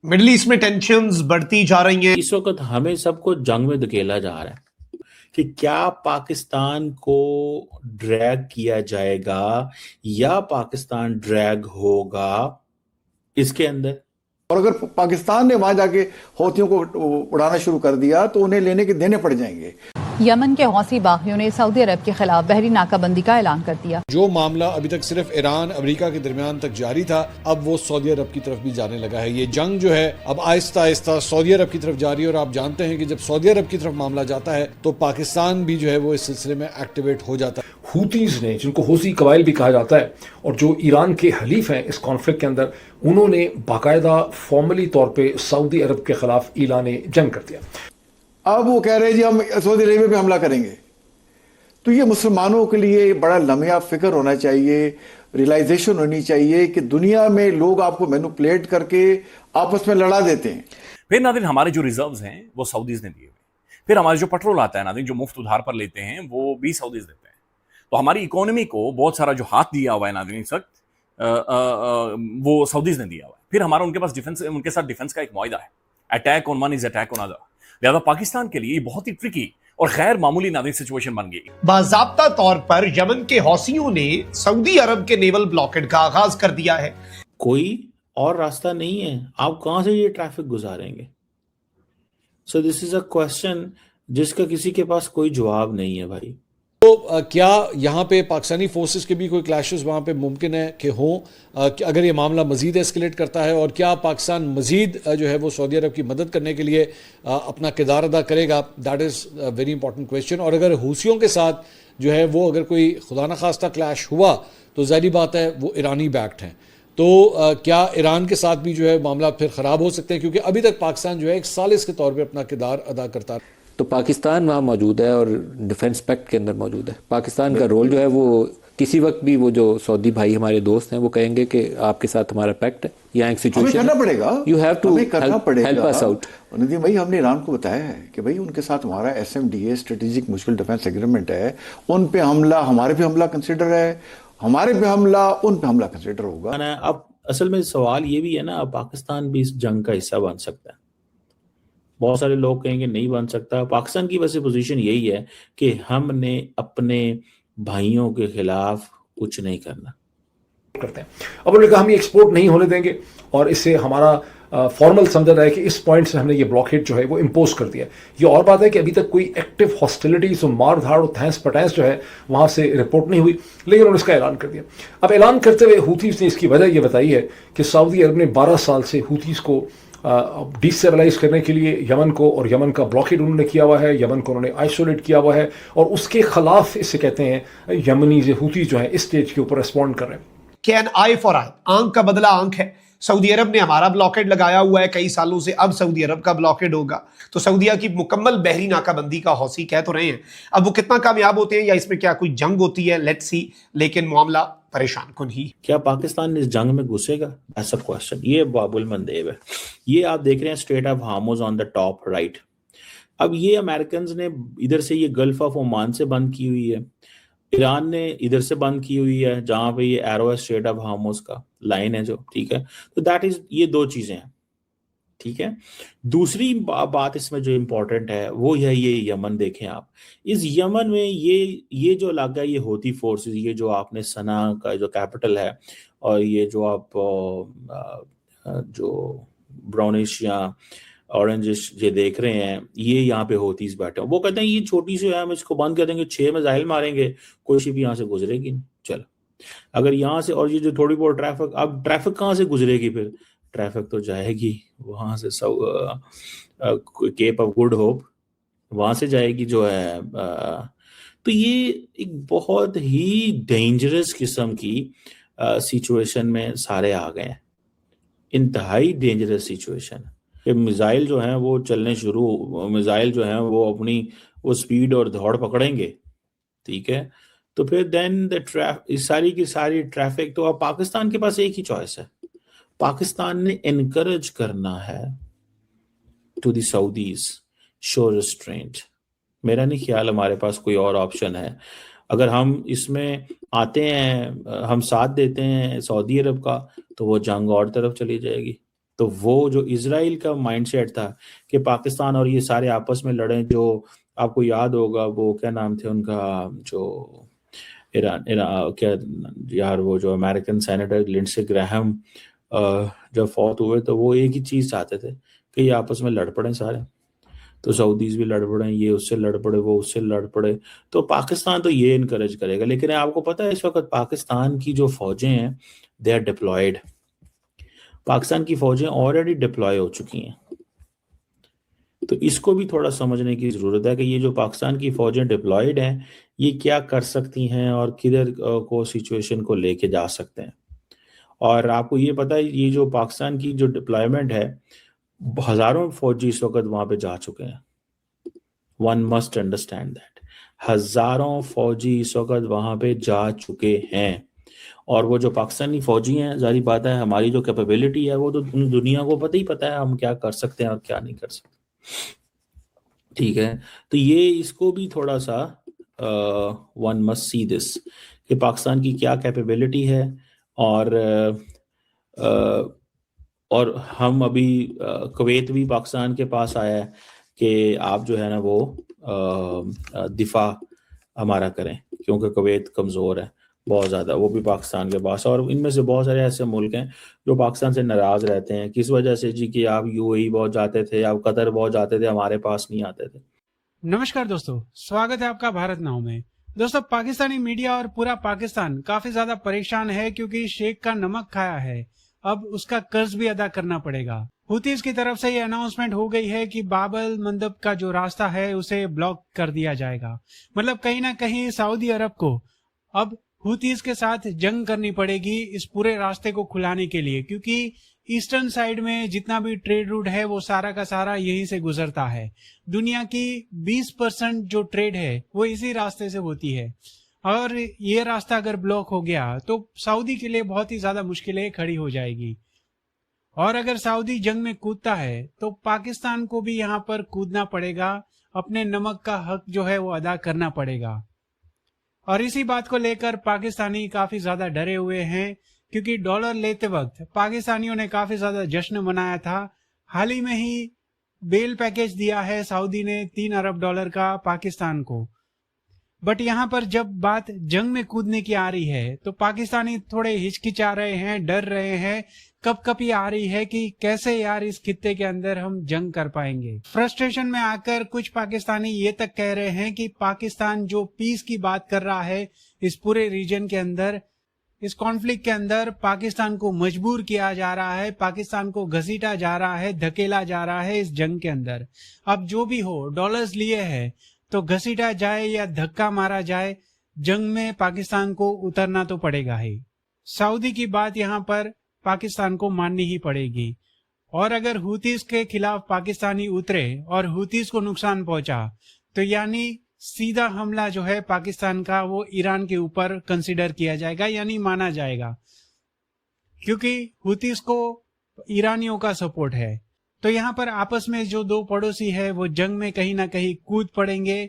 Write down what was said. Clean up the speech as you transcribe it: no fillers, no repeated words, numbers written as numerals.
Middle east में tensions बढ़ती जा रही हैं। इस वक्त हमें सबको जंग में धकेला जा रहा है कि क्या पाकिस्तान को ड्रैग किया जाएगा या पाकिस्तान ड्रैग होगा इसके अंदर। और अगर पाकिस्तान ने वहां जाके हौथियों को उड़ाना शुरू कर दिया तो उन्हें लेने के देने पड़ जाएंगे। यमन के हौसी बागियों ने सऊदी अरब के खिलाफ बहरी नाकाबंदी का ऐलान कर दिया। जो मामला अभी तक सिर्फ ईरान अमेरिका के दरमियान तक जारी था, अब वो सऊदी अरब की तरफ भी जाने लगा है। ये जंग जो है अब आहिस्ता आहिस्ता सऊदी अरब की तरफ जा रही है, और आप जानते हैं कि जब सऊदी अरब की तरफ मामला जाता है तो पाकिस्तान भी जो है वो इस सिलसिले में एक्टिवेट हो जाता है। हूतीज ने, जिनको हौसी कबाइल भी कहा जाता है और जो ईरान के हलीफ हैं इस कॉन्फ्लिक्ट के अंदर, उन्होंने बाकायदा फॉर्मली तौर पे सऊदी अरब के खिलाफ ऐलान जंग कर दिया। अब वो कह रहे हैं जी हम सऊदी अरेबिया पे हमला करेंगे। तो ये मुसलमानों के लिए बड़ा लम्हा फिक्र होना चाहिए, रियलाइजेशन होनी चाहिए कि दुनिया में लोग आपको मैनिपुलेट करके आपस में लड़ा देते हैं। फिर नादिन हमारे जो रिजर्व्स हैं वो सऊदीज ने दिए हुए, फिर हमारे जो पेट्रोल आता है नादिन जो मुफ्त उधार पर लेते हैं वो भी सऊदीज देते हैं। तो हमारी इकोनॉमी को बहुत सारा जो हाथ दिया हुआ है नादिन इस वक्त वो सऊदीज ने दिया हुआ है। फिर हमारा उनके पास डिफेंस, उनके साथ डिफेंस का एक मुआहिदा है, attack on one is attack on other. लिहाजा पाकिस्तान के लिए बहुत ही ट्रिकी और गैर मामूली नादिन सिचुएशन बन गई। बाज़ाब्ता तौर पर यमन के हौसियों ने सऊदी अरब के नेवल ब्लॉकेड का आगाज कर दिया है। कोई और रास्ता नहीं है, आप कहां से ये ट्रैफिक गुजारेंगे? So this is a question जिसका किसी के पास कोई जवाब नहीं है भाई। तो क्या यहाँ पे पाकिस्तानी फोर्सेस के भी कोई क्लैशेस वहाँ पे मुमकिन है कि हों, अगर ये मामला मज़ीद एस्केलेट करता है, और क्या पाकिस्तान मज़ीद जो है वो सऊदी अरब की मदद करने के लिए अपना किरदार अदा करेगा? That is very important question. और अगर हूसियों के साथ जो है वो अगर कोई खुदा न खास्ता क्लैश हुआ तो ज़ाहिर बात है वो ईरानी बैक्ड हैं, तो क्या ईरान के साथ भी जो है मामला फिर ख़राब हो सकते हैं? क्योंकि अभी तक पाकिस्तान जो है एक सालिस के तौर पर अपना किरदार अदा करता है। तो पाकिस्तान वहाँ मौजूद है और डिफेंस पैक्ट के अंदर मौजूद है। पाकिस्तान का रोल जो है वो किसी वक्त भी, वो जो सऊदी भाई हमारे दोस्त हैं वो कहेंगे कि आपके साथ हमारा पैक्ट है, यहाँ एक सिचुएशन करना पड़ेगा, you have to help us out. Nadeem भाई, हमने ईरान को बताया है कि भाई उनके साथ हमारा SMDA strategic mutual defence agreement है, उन पे हमला, हमारे पे हमला कंसिडर है, हमारे पे हमला उन पे हमला कंसिडर होगा। अब असल में सवाल ये भी है ना, पाकिस्तान भी इस जंग का हिस्सा बन सकता है। बहुत सारे लोग कहेंगे नहीं बन सकता। पाकिस्तान की वैसे पोजीशन यही है कि हमने अपने भाइयों के खिलाफ कुछ नहीं करना करते हैं। अब उन्होंने कहा हम ये एक्सपोर्ट नहीं होने देंगे, और इससे हमारा फॉर्मल समझा रहा है कि इस पॉइंट से हमने ये ब्लॉकेड जो है वो इम्पोज कर दिया। ये और बात है कि अभी तक कोई एक्टिव हॉस्टिलिटीज और मार धाड़ और थैंस पटैंस जो है वहां से रिपोर्ट नहीं हुई, लेकिन उन्होंने इसका ऐलान कर दिया। अब ऐलान करते हुए हूथीज ने इसकी वजह ये बताई है कि सऊदी अरब ने 12 साल से हूथीज को डिस्टेबलाइज करने के लिए यमन को, और यमन का ब्लॉकेड उन्होंने किया हुआ है, यमन को उन्होंने आइसोलेट किया हुआ है, और उसके खिलाफ इसे कहते हैं यमनी हूथी जो है इस स्टेज के ऊपर रिस्पॉन्ड कर रहे हैं। कैन आई फॉर आई, आंख का बदला आंख है। सऊदी अरब ने हमारा ब्लॉकेड लगाया हुआ है कई सालों से, अब सऊदी अरब का ब्लॉकेड होगा। तो सऊदीया की मुकम्मल बहरी नाकाबंदी का हौसी कह तो रहे हैं, अब वो कितना कामयाब होते हैं या इसमें क्या कोई जंग होती है, लेट्स सी। लेकिन मामला परेशान कुन ही। क्या पाकिस्तान इस जंग में घुसेगा? ऐसा क्वेश्चन, ये बाबुल मंदेब है। ये आप देख रहे हैं straight of हार्मोज on the top right. अब ये अमेरिकन ने इधर से ये गल्फ ऑफ ओमान से बंद की हुई है, ईरान ने इधर से बंद की हुई है, जहां पे ये एरो है स्ट्रेट ऑफ हार्मोज का लाइन है जो, ठीक है। तो दैट इज, ये दो चीजें हैं, ठीक है। दूसरी बात इसमें जो इंपॉर्टेंट है वो है ये यमन। देखें आप, इस यमन में ये जो इलाका है, ये हौती फोर्सेस, ये जो आपने सना का जो कैपिटल है, और ये जो आप जो ब्राउनिश या ऑरेंजिश ये देख रहे हैं, ये यहाँ पे हौतीस बैठे हैं। वो कहते हैं ये छोटी सी है, हम इसको बंद कर देंगे, 6 मिसाइल मारेंगे, कोई शिप यहाँ से गुजरेगी नहीं। चलो, अगर यहाँ से, और ये जो थोड़ी बहुत ट्रैफिक, अब ट्रैफिक कहाँ से गुजरेगी? फिर ट्रैफिक तो जाएगी वहां से केप ऑफ गुड होप, वहां से जाएगी जो है। तो ये एक बहुत ही डेंजरस किस्म की सिचुएशन में सारे आ गए हैं, इंतहाई डेंजरस सिचुएशन। मिसाइल जो है वो चलने शुरू, मिसाइल जो है वो अपनी वो स्पीड और दौड़ पकड़ेंगे, ठीक है। तो फिर देन इस सारी की सारी ट्रैफिक, तो अब पाकिस्तान के पास एक ही चॉइस है, पाकिस्तान ने एनकरेज करना है to the Saudis show restraint. मेरा नहीं ख्याल हमारे पास कोई और ऑप्शन है। अगर हम इसमें आते हैं, हम साथ देते हैं सऊदी अरब का, तो वो जंग और तरफ चली जाएगी। تو وہ جو اسرائیل کا مائنڈ سیٹ تھا کہ پاکستان اور یہ سارے آپس میں لڑیں، جو آپ کو یاد ہوگا وہ کیا نام تھے ان کا، جو ایران کیا یار، وہ جو امریکن سینیٹر لنڈسے گراہم جب فوت ہوئے تو وہ ایک ہی چیز چاہتے تھے کہ یہ آپس میں لڑ پڑیں سارے، تو سعودیز بھی لڑ پڑیں، یہ اس سے لڑ پڑے، وہ اس سے لڑ پڑے، تو پاکستان تو یہ انکریج کرے گا۔ لیکن آپ کو پتہ ہے اس وقت پاکستان کی جو فوجیں ہیں دے آر ڈپلائڈ، پاکستان کی فوجیں آلریڈی ڈپلوائے ہو چکی ہیں، تو اس کو بھی تھوڑا سمجھنے کی ضرورت ہے کہ یہ جو پاکستان کی فوجیں ڈپلائڈ ہیں یہ کیا کر سکتی ہیں اور کدھر کو سچویشن کو لے کے جا سکتے ہیں۔ اور آپ کو یہ پتہ ہے یہ جو پاکستان کی جو ڈپلائمنٹ ہے، ہزاروں فوجی اس وقت وہاں پہ جا چکے ہیں، ون مسٹ انڈرسٹینڈ دیٹ، ہزاروں فوجی اس وقت وہاں پہ جا چکے ہیں، اور وہ جو پاکستانی فوجی ہیں ظاہری بات ہے ہماری جو کیپیبلٹی ہے وہ تو دنیا کو پتہ ہے ہم کیا کر سکتے ہیں اور کیا نہیں کر سکتے، ٹھیک ہے۔ تو یہ اس کو بھی تھوڑا سا ون مسٹ سی دس کہ پاکستان کی کیا کیپیبلٹی ہے، اور ہم ابھی کویت بھی پاکستان کے پاس آیا ہے کہ آپ جو ہے نا وہ دفاع ہمارا کریں، کیونکہ کویت کمزور ہے بہت زیادہ، وہ بھی پاکستان کے پاس، اور ان میں سے بہت سارے ایسے ملک ہیں جو پاکستان سے ناراض رہتے ہیں، کس وجہ سے جی کہ آپ یو اے ای بہت جاتے تھے، آپ قطر بہت جاتے تھے، ہمارے پاس نہیں آتے تھے۔ نمشکار دوستو، سواگت ہے آپ کا بھارت ناؤ میں۔ دوستو، پاکستانی میڈیا اور پورا پاکستان کافی زیادہ پریشان ہے کیونکہ شیخ کا نمک کھایا ہے، اب اس کا قرض بھی ادا کرنا پڑے گا۔ حوثیز کی طرف سے یہ اناؤنسمنٹ ہو گئی ہے کہ باب المندب کا جو راستہ ہے اسے بلاک کر دیا جائے گا، مطلب کہیں نہ کہیں سعودی عرب کو اب حوثیز کے ساتھ جنگ کرنی پڑے گی اس پورے راستے کو کھلانے کے لیے، کیونکہ ایسٹرن سائیڈ میں جتنا بھی ٹریڈ روٹ ہے وہ سارا کا سارا یہیں سے گزرتا ہے، دنیا کی 20% جو ٹریڈ ہے وہ اسی راستے سے ہوتی ہے، اور یہ راستہ اگر بلاک ہو گیا تو سعودی کے لیے بہت ہی زیادہ مشکلیں کھڑی ہو جائے گی، اور اگر سعودی جنگ میں کودتا ہے تو پاکستان کو بھی یہاں پر کودنا پڑے گا، اپنے نمک کا حق جو ہے وہ ادا کرنا پڑے گا۔ اور اسی بات کو لے کر پاکستانی کافی زیادہ ڈرے ہوئے ہیں، کیونکہ ڈالر لیتے وقت پاکستانیوں نے کافی زیادہ جشن منایا تھا، حال ہی میں ہی بیل پیکیج دیا ہے سعودی نے $3 ارب کا پاکستان کو، بٹ یہاں پر جب بات جنگ میں کودنے کی آ رہی ہے تو پاکستانی تھوڑے ہچکچا رہے ہیں، ڈر رہے ہیں، کب کب یہ آ رہی ہے کہ کیسے یار اس خطے کے اندر ہم جنگ کر پائیں گے۔ فرسٹریشن میں آ کر کچھ پاکستانی یہ تک کہہ رہے ہیں کہ پاکستان جو پیس کی بات کر رہا ہے اس پورے ریجن کے اندر، اس کانفلکٹ کے اندر پاکستان کو مجبور کیا جا رہا ہے، پاکستان کو گھسیٹا جا رہا ہے، دھکیلا جا رہا ہے اس جنگ کے اندر۔ اب جو بھی ہو، ڈالرز لیے ہیں تو گھسیٹا جائے یا دھکا مارا جائے، جنگ میں پاکستان کو اترنا تو پڑے گا ہی۔ سعودی کی بات یہاں پر پاکستان کو ماننی ہی پڑے گی، اور اگر حوثیز کے خلاف پاکستانی اترے اور حوثیز کو نقصان پہنچا تو یعنی سیدھا حملہ جو ہے پاکستان کا وہ ایران کے اوپر کنسیڈر کیا جائے گا، یعنی مانا جائے گا، کیونکہ حوثیز کو ایرانیوں کا سپورٹ ہے۔ تو یہاں پر آپس میں جو دو پڑوسی ہے وہ جنگ میں کہیں نہ کہیں کود پڑیں گے،